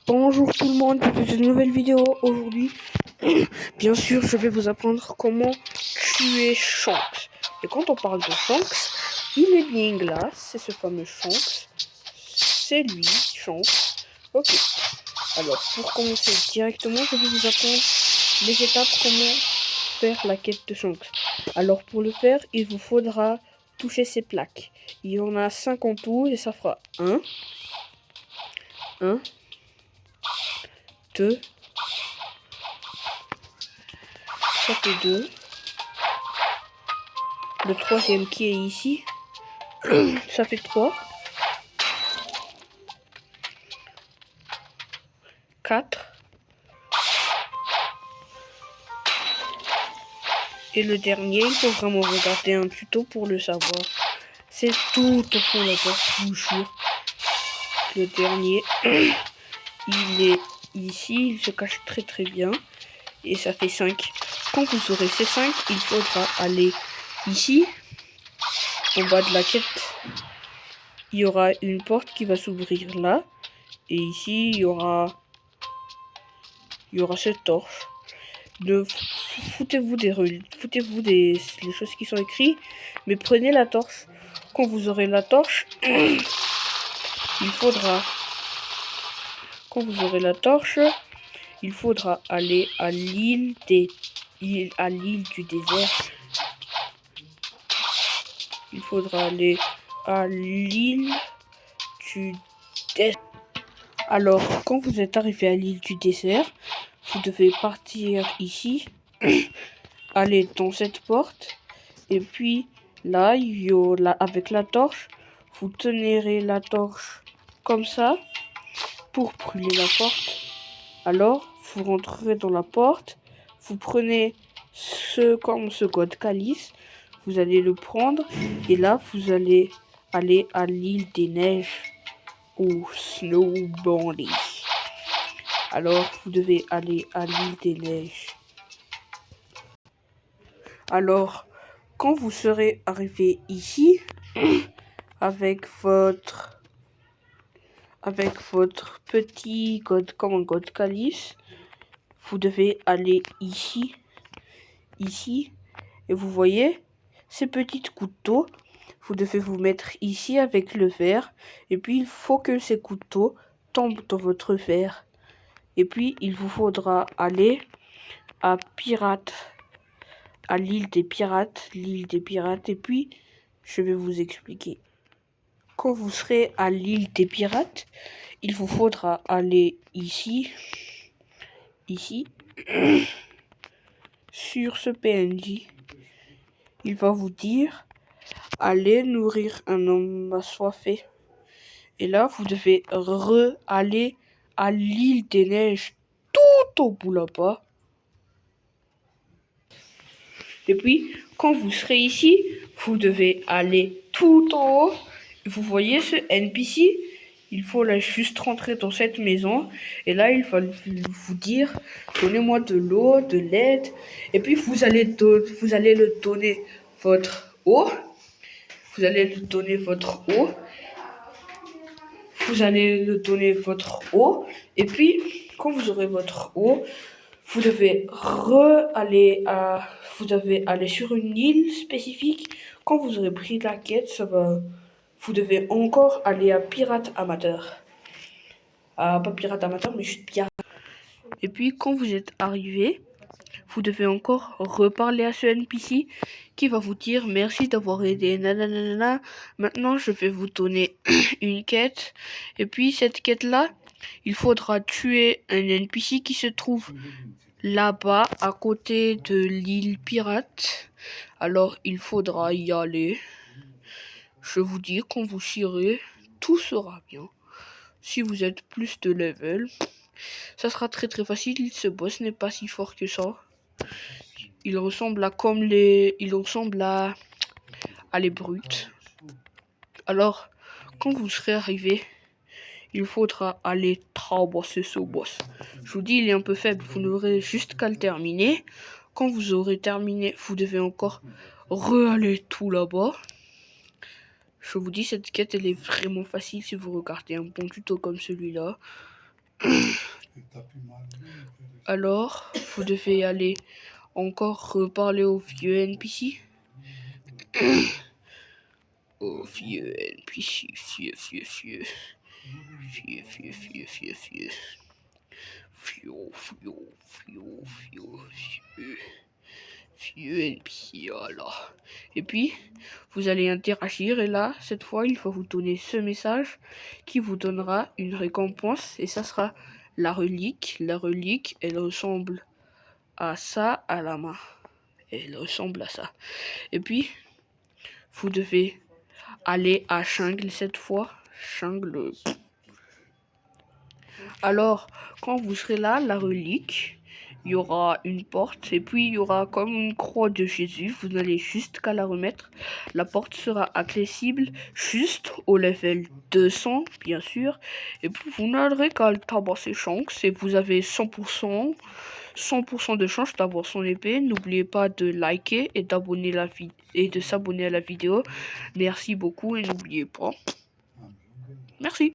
Bonjour tout le monde, pour une nouvelle vidéo aujourd'hui. Bien sûr, je vais vous apprendre comment tuer Shanks. Et quand on parle de Shanks, il est bien là, c'est ce fameux Shanks. C'est lui, Shanks. Ok, alors pour commencer directement, je vais vous apprendre les étapes comment faire la quête de Shanks. Alors pour le faire, il vous faudra toucher ces plaques. Il y en a 5 en tout et ça fera 1, 2, ça fait 2. Le troisième qui est ici, ça fait 3. 4. Et le dernier, il faut vraiment regarder un tuto pour le savoir. C'est tout au fond là-bas, je vous jure. Le dernier, il est ici, il se cache très très bien. Et ça fait 5. Quand vous aurez ces 5, il faudra aller ici, en bas de la quête. Il y aura une porte qui va s'ouvrir là. Et ici, il y aura cette torche. Foutez-vous des choses qui sont écrites, mais prenez la torche. Quand vous aurez la torche, il faudra, quand vous aurez la torche, il faudra aller à l'île du désert. Il faudra aller à l'île du désert. Alors, quand vous êtes arrivé à l'île du désert, vous devez partir ici, aller dans cette porte, et puis là, avec la torche, vous tenerez la torche comme ça pour brûler la porte. Alors, vous rentrerez dans la porte, vous prenez ce god calice, vous allez le prendre, et là, vous allez aller à l'île des neiges, au Snow Bondy. Alors, vous devez aller à l'île des neiges. Alors, quand vous serez arrivé ici, avec votre petit god comme un god calice, vous devez aller ici, et vous voyez ces petits couteaux, vous devez vous mettre ici avec le verre, et puis il faut que ces couteaux tombent dans votre verre. Et puis, il vous faudra aller à l'île des pirates, et puis, je vais vous expliquer. Quand vous serez à l'île des pirates, il vous faudra aller ici, sur ce PNJ. Il va vous dire, allez nourrir un homme assoiffé. Et là, vous devez aller à l'île des neiges, tout au bout là-bas. Et puis, quand vous serez ici, vous devez aller tout en haut. Vous voyez ce NPC? Il faut là juste rentrer dans cette maison. Et là, il va vous dire, donnez-moi de l'eau, de l'aide. Et puis, vous allez le donner votre eau. Vous allez le donner votre eau. Vous allez le donner votre eau. Et puis, quand vous aurez votre eau, vous devez aller sur une île spécifique. Quand vous aurez pris la quête, vous devez encore aller à Pirate Amateur. Pas Pirate Amateur, mais juste Pirate. Et puis, quand vous êtes arrivé, vous devez encore reparler à ce NPC qui va vous dire merci d'avoir aidé nanana. Maintenant, je vais vous donner une quête. Et puis, cette quête-là, il faudra tuer un NPC qui se trouve là-bas, à côté de l'île pirate. Alors, il faudra y aller. Je vous dis, quand vous irez, tout sera bien. Si vous êtes plus de level, ça sera très très facile. Ce boss n'est pas si fort que ça. Il ressemble à les brutes. Alors, quand vous serez arrivé, il faudra aller tabasser ce boss. Je vous dis, il est un peu faible. Vous n'aurez juste qu'à le terminer. Quand vous aurez terminé, vous devez encore re-aller tout là-bas. Je vous dis, cette quête, elle est vraiment facile si vous regardez un bon tuto comme celui-là. Alors, vous devez aller encore reparler au vieux NPC. Au vieux NPC, vieux. Vieux NPC, voilà. Et puis, vous allez interagir et là, cette fois, il faut vous donner ce message qui vous donnera une récompense et ça sera la relique. La relique, elle ressemble à ça à la main. Elle ressemble à ça. Et puis, vous devez aller à Shangle cette fois. Shangle. Alors, quand vous serez là, la relique, il y aura une porte et puis il y aura comme une croix de Jésus. Vous n'allez juste qu'à la remettre. La porte sera accessible juste au level 200, bien sûr. Et puis vous n'aurez qu'à le tabasser Shanks et vous avez 100% de chance d'avoir son épée. N'oubliez pas de liker et d'abonner et de s'abonner à la vidéo. Merci beaucoup et n'oubliez pas. Merci.